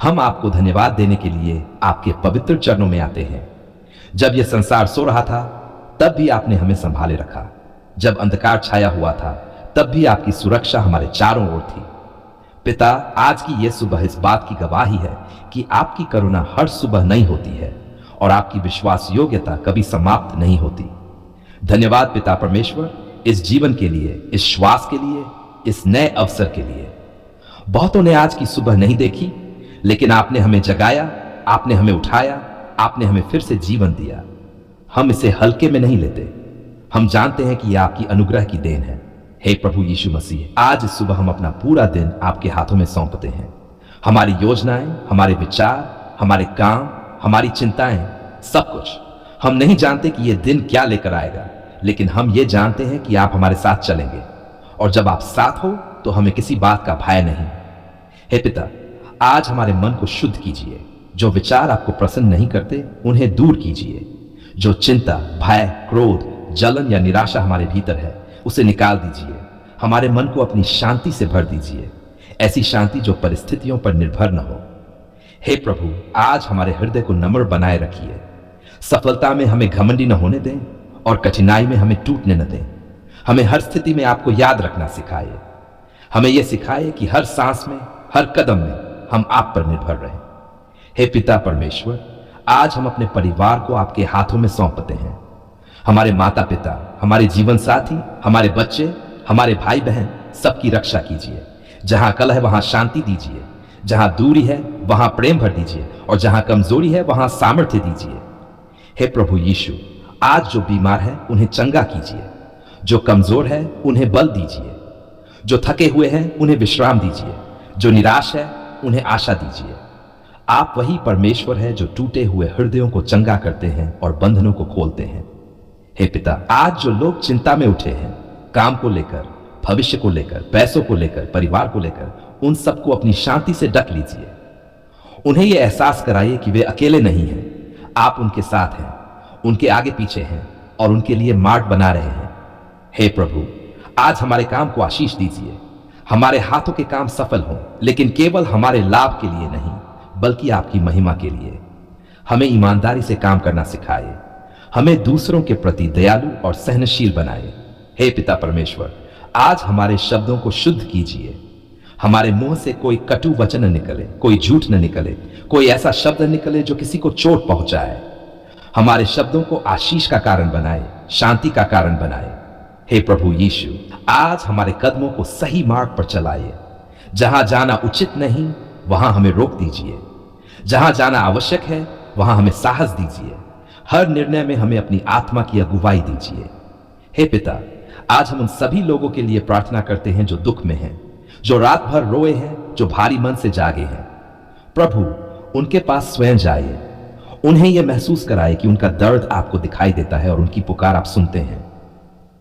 हम आपको धन्यवाद देने के लिए आपके पवित्र चरणों में आते हैं। जब यह संसार सो रहा था तब भी आपने हमें संभाले रखा। जब अंधकार छाया हुआ था तब भी आपकी सुरक्षा हमारे चारों ओर थी। पिता, आज की यह सुबह इस बात की गवाही है कि आपकी करुणा हर सुबह नई होती है और आपकी विश्वास योग्यता कभी समाप्त नहीं होती। धन्यवाद पिता परमेश्वर, इस जीवन के लिए, इस श्वास के लिए, इस नए अवसर के लिए। बहुतों ने आज की सुबह नहीं देखी, लेकिन आपने हमें जगाया, आपने हमें उठाया, आपने हमें फिर से जीवन दिया। हम इसे हल्के में नहीं लेते। हम जानते हैं कि यह आपकी अनुग्रह की देन है। हे प्रभु यीशु मसीह, आज इस सुबह हम अपना पूरा दिन आपके हाथों में सौंपते हैं। हमारी योजनाएं, हमारे विचार, हमारे काम, हमारी चिंताएं, सब कुछ। हम नहीं जानते कि यह दिन क्या लेकर आएगा, लेकिन हम ये जानते हैं कि आप हमारे साथ चलेंगे, और जब आप साथ हो तो हमें किसी बात का भय नहीं। हे पिता, आज हमारे मन को शुद्ध कीजिए। जो विचार आपको प्रसन्न नहीं करते उन्हें दूर कीजिए। जो चिंता, भय, क्रोध, जलन या निराशा हमारे भीतर है उसे निकाल दीजिए। हमारे मन को अपनी शांति से भर दीजिए, ऐसी शांति जो परिस्थितियों पर निर्भर न हो। हे प्रभु, आज हमारे हृदय को नम्र बनाए रखिए। सफलता में हमें घमंडी न होने दें और कठिनाई में हमें टूटने न दें। हमें हर स्थिति में आपको याद रखना सिखाए। हमें यह सिखाए कि हर सांस में, हर कदम में हम आप पर निर्भर रहें। हे पिता परमेश्वर, आज हम अपने परिवार को आपके हाथों में सौंपते हैं। हमारे माता पिता, हमारे जीवन साथी, हमारे बच्चे, हमारे भाई बहन, सबकी रक्षा कीजिए। जहां कलह है वहां शांति दीजिए, जहां दूरी है वहां प्रेम भर दीजिए, और जहां कमजोरी है वहां सामर्थ्य दीजिए। हे प्रभु यीशु, आज जो बीमार है उन्हें चंगा कीजिए। जो कमजोर है उन्हें बल दीजिए। जो थके हुए हैं उन्हें विश्राम दीजिए। जो निराश है उन्हें आशा दीजिए। आप वही परमेश्वर है जो टूटे हुए हृदयों को चंगा करते हैं और बंधनों को खोलते हैं। हे पिता, आज जो लोग चिंता में उठे हैं, काम को लेकर, भविष्य को लेकर, पैसों को लेकर, परिवार को लेकर, उन सबको अपनी शांति से ढक लीजिए। उन्हें यह एहसास कराइए कि वे अकेले नहीं हैं। आप उनके साथ हैं, उनके आगे पीछे हैं और उनके लिए मार्ग बना रहे हैं। हे प्रभु, आज हमारे काम को आशीष दीजिए। हमारे हाथों के काम सफल हों, लेकिन केवल हमारे लाभ के लिए नहीं, बल्कि आपकी महिमा के लिए। हमें ईमानदारी से काम करना सिखाए। हमें दूसरों के प्रति दयालु और सहनशील बनाए। हे पिता परमेश्वर, आज हमारे शब्दों को शुद्ध कीजिए। हमारे मुंह से कोई कटु वचन न निकले, कोई झूठ न निकले, कोई ऐसा शब्द न निकले जो किसी को चोट पहुंचाए। हमारे शब्दों को आशीष का कारण बनाए, शांति का कारण बनाए। हे प्रभु यीशु, आज हमारे कदमों को सही मार्ग पर चलाइए। जहां जाना उचित नहीं वहां हमें रोक दीजिए। जहां जाना आवश्यक है वहां हमें साहस दीजिए। हर निर्णय में हमें अपनी आत्मा की अगुवाई दीजिए। हे पिता, आज हम उन सभी लोगों के लिए प्रार्थना करते हैं जो दुख में हैं, जो रात भर रोए हैं, जो भारी मन से जागे हैं। प्रभु, उनके पास स्वयं जाइए। उन्हें यह महसूस कराए कि उनका दर्द आपको दिखाई देता है और उनकी पुकार आप सुनते हैं।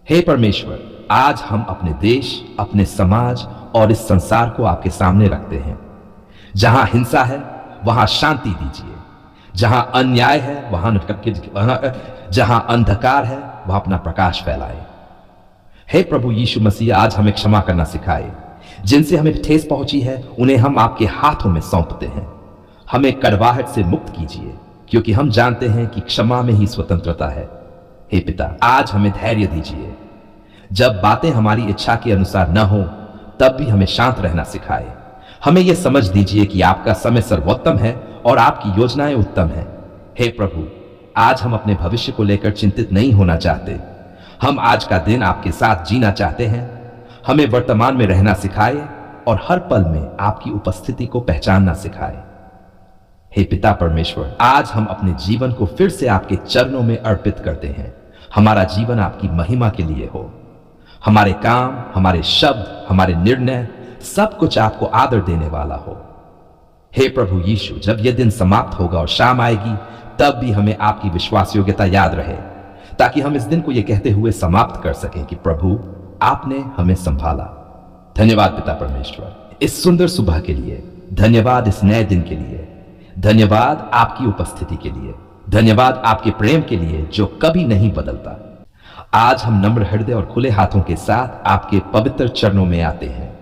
हे परमेश्वर, आज हम अपने देश, अपने समाज और इस संसार को आपके सामने रखते हैं। जहां हिंसा है वहां शांति दीजिए। जहां अन्याय है जहां अंधकार है वहां अपना प्रकाश फैलाए। हे प्रभु यीशु मसीह, आज हमें क्षमा करना सिखाए। जिनसे हमें ठेस पहुंची है उन्हें हम आपके हाथों में सौंपते हैं। हमें कड़वाहट से मुक्त कीजिए, क्योंकि हम जानते हैं कि क्षमा में ही स्वतंत्रता है। हे पिता, आज हमें धैर्य दीजिए। जब बातें हमारी इच्छा के अनुसार न हो तब भी हमें शांत रहना सिखाए। हमें यह समझ दीजिए कि आपका समय सर्वोत्तम है और आपकी योजनाएं उत्तम हैं। हे प्रभु, आज हम अपने भविष्य को लेकर चिंतित नहीं होना चाहते। हम आज का दिन आपके साथ जीना चाहते हैं। हमें वर्तमान में रहना सिखाए और हर पल में आपकी उपस्थिति को पहचानना सिखाए। हे पिता परमेश्वर, आज हम अपने जीवन को फिर से आपके चरणों में अर्पित करते हैं। हमारा जीवन आपकी महिमा के लिए हो। हमारे काम, हमारे शब्द, हमारे निर्णय, सब कुछ आपको आदर देने वाला हो। हे प्रभु यीशु, जब यह दिन समाप्त होगा और शाम आएगी तब भी हमें आपकी विश्वास योग्यता याद रहे, ताकि हम इस दिन को यह कहते हुए समाप्त कर सकें कि प्रभु, आपने हमें संभाला। धन्यवाद पिता परमेश्वर, इस सुंदर सुबह के लिए। धन्यवाद इस नए दिन के लिए। धन्यवाद आपकी उपस्थिति के लिए। धन्यवाद आपके प्रेम के लिए जो कभी नहीं बदलता। आज हम नम्र हृदय और खुले हाथों के साथ आपके पवित्र चरणों में आते हैं।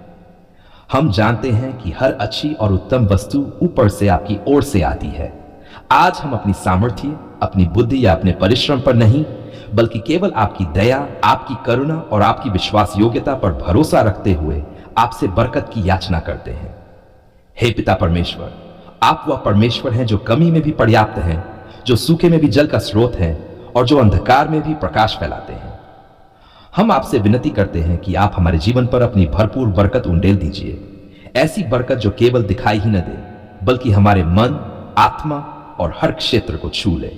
हम जानते हैं कि हर अच्छी और उत्तम वस्तु ऊपर से आपकी ओर से आती है। आज हम अपनी सामर्थ्य, अपनी बुद्धि या अपने परिश्रम पर नहीं, बल्कि केवल आपकी दया, आपकी करुणा और आपकी विश्वास योग्यता पर भरोसा रखते हुए आपसे बरकत की याचना करते हैं। हे पिता परमेश्वर, आप वह परमेश्वर हैं जो कमी में भी पर्याप्त हैं, जो सूखे में भी जल का स्रोत है और जो अंधकार में भी प्रकाश फैलाते हैं। हम आपसे विनती करते हैं कि आप हमारे जीवन पर अपनी भरपूर बरकत उंडेल दीजिए, ऐसी बरकत जो केवल दिखाई ही न दे, बल्कि हमारे मन, आत्मा और हर क्षेत्र को छू ले।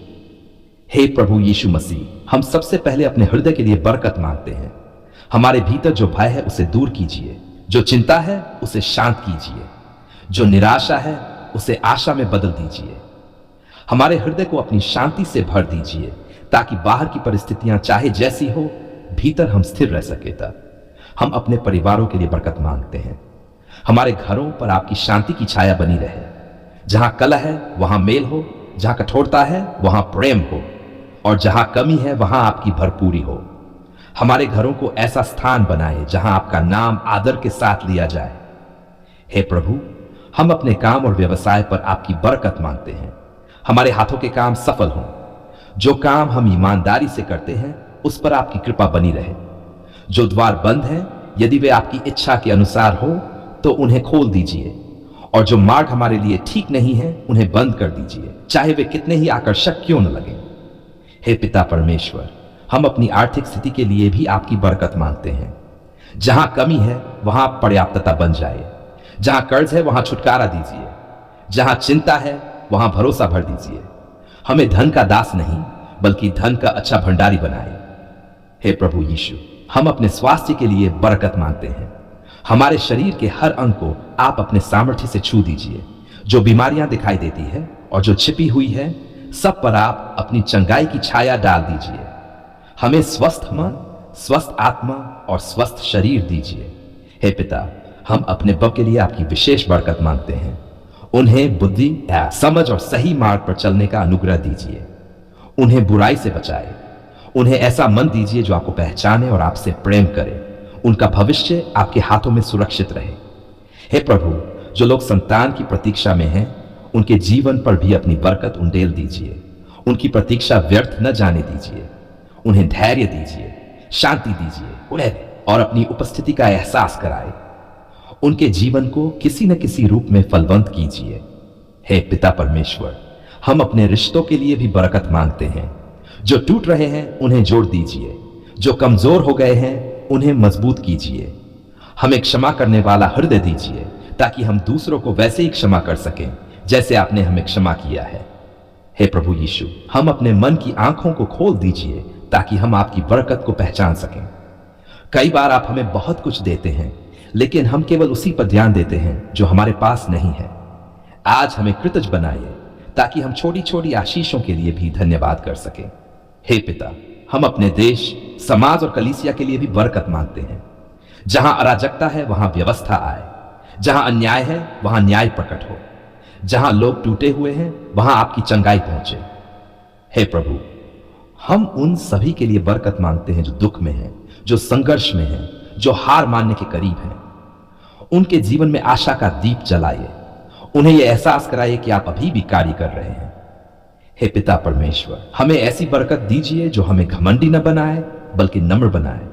हे प्रभु यीशु मसीह, हम सबसे पहले अपने हृदय के लिए बरकत मांगते हैं। हमारे भीतर जो भय है उसे दूर कीजिए, जो चिंता है उसे शांत कीजिए, जो निराशा है उसे आशा में बदल दीजिए। हमारे हृदय को अपनी शांति से भर दीजिए, ताकि बाहर की परिस्थितियां चाहे जैसी हो, भीतर हम स्थिर रह सके। तब हम अपने परिवारों के लिए बरकत मांगते हैं। हमारे घरों पर आपकी शांति की छाया बनी रहे। जहां कलह है वहां मेल हो, जहां कठोरता है वहां प्रेम हो, और जहां कमी है वहां आपकी भरपूरी हो। हमारे घरों को ऐसा स्थान बनाए जहां आपका नाम आदर के साथ लिया जाए। हे प्रभु, हम अपने काम और व्यवसाय पर आपकी बरकत मांगते हैं। हमारे हाथों के काम सफल हों। जो काम हम ईमानदारी से करते हैं उस पर आपकी कृपा बनी रहे। जो द्वार बंद हैं, यदि वे आपकी इच्छा के अनुसार हो तो उन्हें खोल दीजिए, और जो मार्ग हमारे लिए ठीक नहीं है उन्हें बंद कर दीजिए, चाहे वे कितने ही आकर्षक क्यों न लगे। हे पिता परमेश्वर, हम अपनी आर्थिक स्थिति के लिए भी आपकी बरकत मांगते हैं। जहां कमी है वहां पर्याप्तता बन जाए, जहां कर्ज है वहां छुटकारा दीजिए, जहां चिंता है वहां भरोसा भर दीजिए। हमें धन का दास नहीं, बल्कि धन का अच्छा भंडारी बनाए। हे प्रभु यीशु, हम अपने स्वास्थ्य के लिए बरकत मांगते हैं। हमारे शरीर के हर अंग को आप अपने सामर्थ्य से छू दीजिए। जो बीमारियां दिखाई देती है और जो छिपी हुई है, सब पर आप अपनी चंगाई की छाया डाल dीजिए। हमें स्वस्थ मन, स्वस्थ आत्मा और स्वस्थ शरीर दीजिए। हे पिता, हम अपने बब के लिए आपकी विशेष बरकत मांगते हैं। उन्हें बुद्धि, समझ और सही मार्ग पर चलने का अनुग्रह दीजिए। उन्हें बुराई से बचाए। उन्हें ऐसा मन दीजिए जो आपको पहचाने और आपसे प्रेम करे। उनका भविष्य आपके हाथों में सुरक्षित रहे। हे प्रभु, जो लोग संतान की प्रतीक्षा में हैं, उनके जीवन पर भी अपनी बरकत उंडेल दीजिए। उनकी प्रतीक्षा व्यर्थ न जाने दीजिए। उन्हें धैर्य दीजिए, शांति दीजिए उन्हें, और अपनी उपस्थिति का एहसास कराए। उनके जीवन को किसी न किसी रूप में फलवंत कीजिए। हे पिता परमेश्वर, हम अपने रिश्तों के लिए भी बरकत मांगते हैं। जो टूट रहे हैं उन्हें जोड़ दीजिए। जो कमजोर हो गए हैं उन्हें मजबूत कीजिए। हमें क्षमा करने वाला हृदय दीजिए, ताकि हम दूसरों को वैसे ही क्षमा कर सकें जैसे आपने हमें क्षमा किया है। हे प्रभु यीशु, हम अपने मन की आंखों को खोल दीजिए, ताकि हम आपकी बरकत को पहचान सकें। कई बार आप हमें बहुत कुछ देते हैं, लेकिन हम केवल उसी पर ध्यान देते हैं जो हमारे पास नहीं है। आज हमें कृतज्ञ बनाइए, ताकि हम छोटी छोटी आशीषों के लिए भी धन्यवाद कर सकें। हे पिता, हम अपने देश, समाज और कलीसिया के लिए भी बरकत मांगते हैं। जहां अराजकता है वहां व्यवस्था आए, जहां अन्याय है वहां न्याय प्रकट हो, जहां लोग टूटे हुए हैं वहां आपकी चंगाई पहुंचे। हे प्रभु, हम उन सभी के लिए बरकत मांगते हैं जो दुख में हैं, जो संघर्ष में हैं, जो हार मानने के करीब हैं। उनके जीवन में आशा का दीप जलाइए। उन्हें यह एहसास कराइए कि आप अभी भी कार्य कर रहे हैं। हे पिता परमेश्वर, हमें ऐसी बरकत दीजिए जो हमें घमंडी न बनाए, बल्कि नम्र बनाए।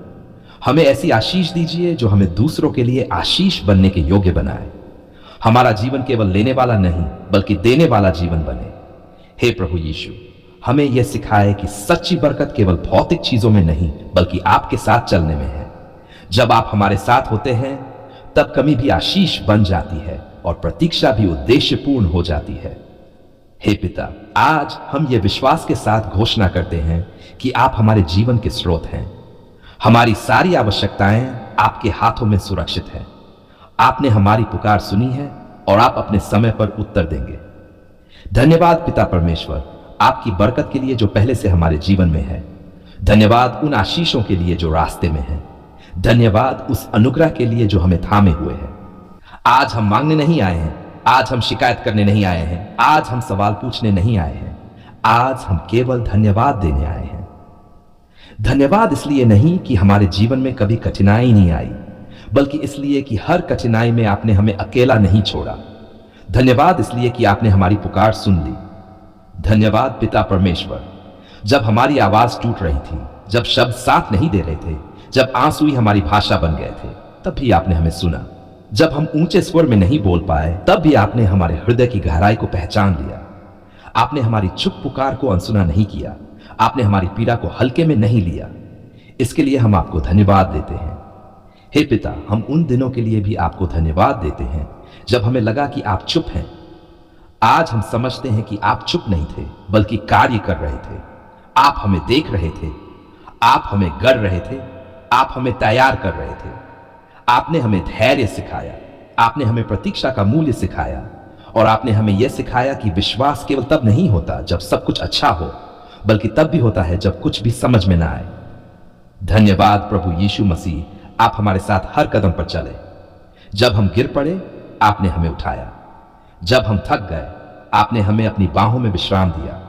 हमें ऐसी आशीष दीजिए जो हमें दूसरों के लिए आशीष बनने के योग्य बनाए। हमारा जीवन केवल लेने वाला नहीं, बल्कि देने वाला जीवन बने। हे प्रभु यीशु, हमें यह सिखाए कि सच्ची बरकत केवल भौतिक चीजों में नहीं, बल्कि आपके साथ चलने में है। जब आप हमारे साथ होते हैं, तब कमी भी आशीष बन जाती है और प्रतीक्षा भी उद्देश्यपूर्ण हो जाती है। हे पिता, आज हम ये विश्वास के साथ घोषणा करते हैं कि आप हमारे जीवन के स्रोत हैं। हमारी सारी आवश्यकताएं आपके हाथों में सुरक्षित हैं। आपने हमारी पुकार सुनी है और आप अपने समय पर उत्तर देंगे। धन्यवाद पिता परमेश्वर, आपकी बरकत के लिए जो पहले से हमारे जीवन में है। धन्यवाद उन आशीषों के लिए जो रास्ते में है। धन्यवाद उस अनुग्रह के लिए जो हमें थामे हुए हैं। आज हम मांगने नहीं आए हैं, आज हम शिकायत करने नहीं आए हैं, आज हम सवाल पूछने नहीं आए हैं। आज हम केवल धन्यवाद देने आए हैं। धन्यवाद इसलिए नहीं कि हमारे जीवन में कभी कठिनाई नहीं आई, बल्कि इसलिए कि हर कठिनाई में आपने हमें अकेला नहीं छोड़ा। धन्यवाद इसलिए कि आपने हमारी पुकार सुन ली। धन्यवाद पिता परमेश्वर, जब हमारी आवाज टूट रही थी, जब शब्द साथ नहीं दे रहे थे, जब आंसू ही हमारी भाषा बन गए थे, तब भी आपने हमें सुना। जब हम ऊंचे स्वर में नहीं बोल पाए, तब भी आपने हमारे हृदय की गहराई को पहचान लिया। आपने हमारी चुप पुकार को अनसुना नहीं किया। आपने हमारी पीड़ा को हल्के में नहीं लिया। इसके लिए हम आपको धन्यवाद देते हैं। हे पिता, हम उन दिनों के लिए भी आपको धन्यवाद देते हैं जब हमें लगा कि आप चुप हैं। आज हम समझते हैं कि आप चुप नहीं थे, बल्कि कार्य कर रहे थे। आप हमें देख रहे थे, आप हमें गढ़ रहे थे, आप हमें तैयार कर रहे थे। आपने हमें धैर्य सिखाया, आपने हमें प्रतीक्षा का मूल्य सिखाया, और आपने हमें यह सिखाया कि विश्वास केवल तब नहीं होता जब सब कुछ अच्छा हो, बल्कि तब भी होता है जब कुछ भी समझ में ना आए। धन्यवाद प्रभु यीशु मसीह, आप हमारे साथ हर कदम पर चले। जब हम गिर पड़े, आपने हमें उठाया। जब हम थक गए, आपने हमें अपनी बाहों में विश्राम दिया।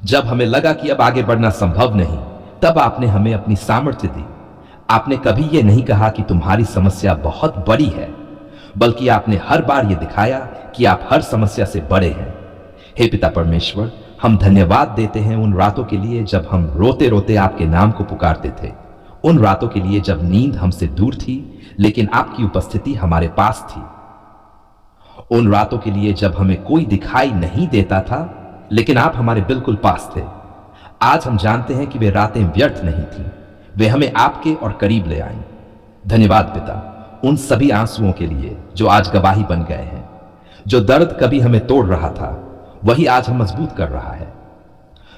जब हमें लगा कि अब आगे बढ़ना संभव नहीं, तब आपने हमें अपनी सामर्थ्य दी। आपने कभी यह नहीं कहा कि तुम्हारी समस्या बहुत बड़ी है, बल्कि आपने हर बार यह दिखाया कि आप हर समस्या से बड़े हैं। हे पिता परमेश्वर, हम धन्यवाद देते हैं उन रातों के लिए जब हम रोते रोते आपके नाम को पुकारते थे, उन रातों के लिए जब नींद हमसे दूर थी लेकिन आपकी उपस्थिति हमारे पास थी, उन रातों के लिए जब हमें कोई दिखाई नहीं देता था लेकिन आप हमारे बिल्कुल पास थे। आज हम जानते हैं कि वे रातें व्यर्थ नहीं थी, वे हमें आपके और करीब ले आईं। धन्यवाद पिता, उन सभी आंसुओं के लिए जो आज गवाही बन गए हैं। जो दर्द कभी हमें तोड़ रहा था, वही आज हम मजबूत कर रहा है।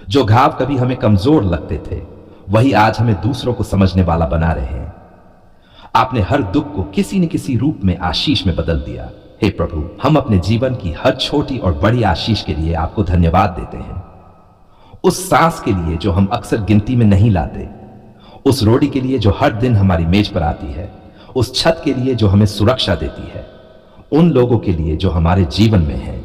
जो घाव कभी हमें कमजोर लगते थे, वही आज हमें दूसरों को समझने वाला बना रहे हैं। आपने हर दुख को किसी न किसी रूप में आशीष में बदल दिया। हे प्रभु, हम अपने जीवन की हर छोटी और बड़ी आशीष के लिए आपको धन्यवाद देते हैं। उस सांस के लिए जो हम अक्सर गिनती में नहीं लाते, उस रोटी के लिए जो हर दिन हमारी मेज पर आती है, उस छत के लिए जो हमें सुरक्षा देती है, उन लोगों के लिए जो हमारे जीवन में हैं।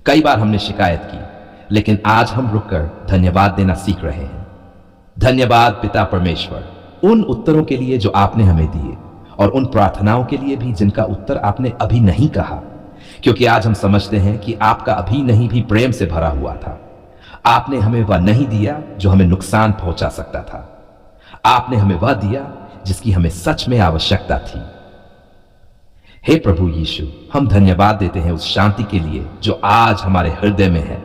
कई बार हमने शिकायत की, लेकिन आज हम रुककर धन्यवाद देना सीख रहे हैं। धन्यवाद पिता परमेश्वर, उन उत्तरों के लिए जो आपने हमें दिए, और उन प्रार्थनाओं के लिए भी जिनका उत्तर आपने अभी नहीं कहा, क्योंकि आज हम समझते हैं कि आपका अभी नहीं भी प्रेम से भरा हुआ था। आपने हमें वह नहीं दिया जो हमें नुकसान पहुंचा सकता था। आपने हमें वह दिया जिसकी हमें सच में आवश्यकता थी। हे प्रभु यीशु, हम धन्यवाद देते हैं उस शांति के लिए जो आज हमारे हृदय में है।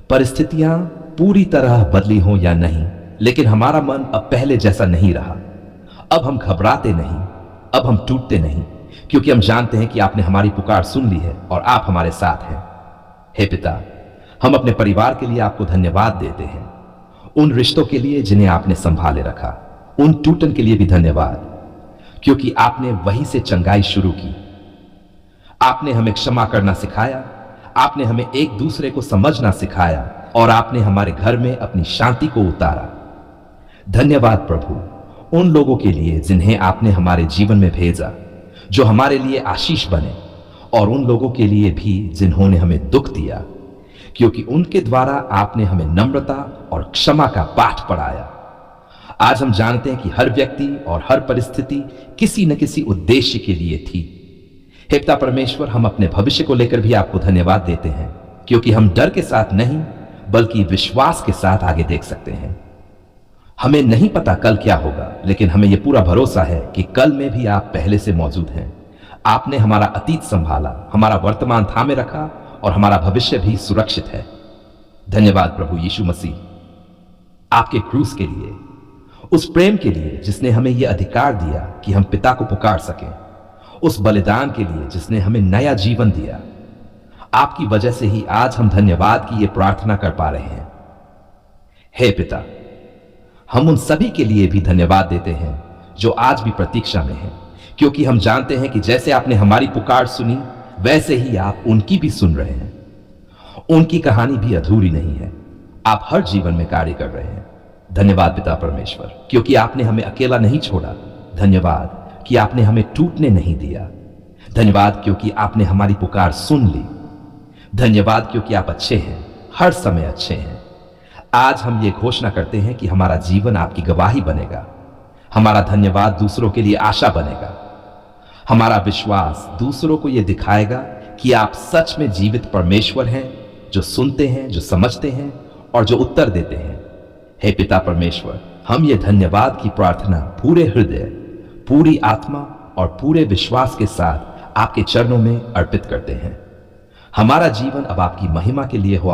परिस्थितियां पूरी तरह बदली हो या नहीं, लेकिन हमारा मन अब पहले जैसा नहीं रहा। अब हम घबराते नहीं, अब हम टूटते नहीं, क्योंकि हम जानते हैं कि आपने हमारी पुकार सुन ली है और आप हमारे साथ हैं। हे पिता, हम अपने परिवार के लिए आपको धन्यवाद देते हैं। उन रिश्तों के लिए जिन्हें आपने संभाले रखा, उन टूटन के लिए भी धन्यवाद, क्योंकि आपने वहीं से चंगाई शुरू की। आपने हमें क्षमा करना सिखाया, आपने हमें एक दूसरे को समझना सिखाया, और आपने हमारे घर में अपनी शांति को उतारा। धन्यवाद प्रभु, उन लोगों के लिए जिन्हें आपने हमारे जीवन में भेजा, जो हमारे लिए आशीष बने, और उन लोगों के लिए भी जिन्होंने हमें दुख दिया, क्योंकि उनके द्वारा आपने हमें नम्रता और क्षमा का पाठ पढ़ाया। आज हम जानते हैं कि हर व्यक्ति और हर परिस्थिति किसी न किसी उद्देश्य के लिए थी। हे पिता परमेश्वर, हम अपने भविष्य को लेकर भी आपको धन्यवाद देते हैं, क्योंकि हम डर के साथ नहीं बल्कि विश्वास के साथ आगे देख सकते हैं। हमें नहीं पता कल क्या होगा, लेकिन हमें यह पूरा भरोसा है कि कल में भी आप पहले से मौजूद हैं। आपने हमारा अतीत संभाला, हमारा वर्तमान थामे रखा, और हमारा भविष्य भी सुरक्षित है। धन्यवाद प्रभु यीशु मसीह, आपके क्रूस के लिए, उस प्रेम के लिए जिसने हमें यह अधिकार दिया कि हम पिता को पुकार सकें, उस बलिदान के लिए जिसने हमें नया जीवन दिया। आपकी वजह से ही आज हम धन्यवाद की ये प्रार्थना कर पा रहे हैं। हे पिता, हम उन सभी के लिए भी धन्यवाद देते हैं जो आज भी प्रतीक्षा में हैं, क्योंकि हम जानते हैं कि जैसे आपने हमारी पुकार सुनी, वैसे ही आप उनकी भी सुन रहे हैं। उनकी कहानी भी अधूरी नहीं है, आप हर जीवन में कार्य कर रहे हैं। धन्यवाद पिता परमेश्वर, क्योंकि आपने हमें अकेला नहीं छोड़ा। धन्यवाद कि आपने हमें टूटने नहीं दिया। धन्यवाद क्योंकि आपने हमारी पुकार सुन ली। धन्यवाद क्योंकि आप अच्छे हैं, हर समय अच्छे हैं। आज हम ये घोषणा करते हैं कि हमारा जीवन आपकी गवाही बनेगा। हमारा धन्यवाद दूसरों के लिए आशा बनेगा। हमारा विश्वास दूसरों को यह दिखाएगा कि आप सच में जीवित परमेश्वर हैं, जो सुनते हैं, जो समझते हैं और जो उत्तर देते हैं। हे पिता परमेश्वर, हम ये धन्यवाद की प्रार्थना पूरे हृदय, पूरी आत्मा और पूरे विश्वास के साथ आपके चरणों में अर्पित करते हैं। हमारा जीवन अब आपकी महिमा के लिए हो।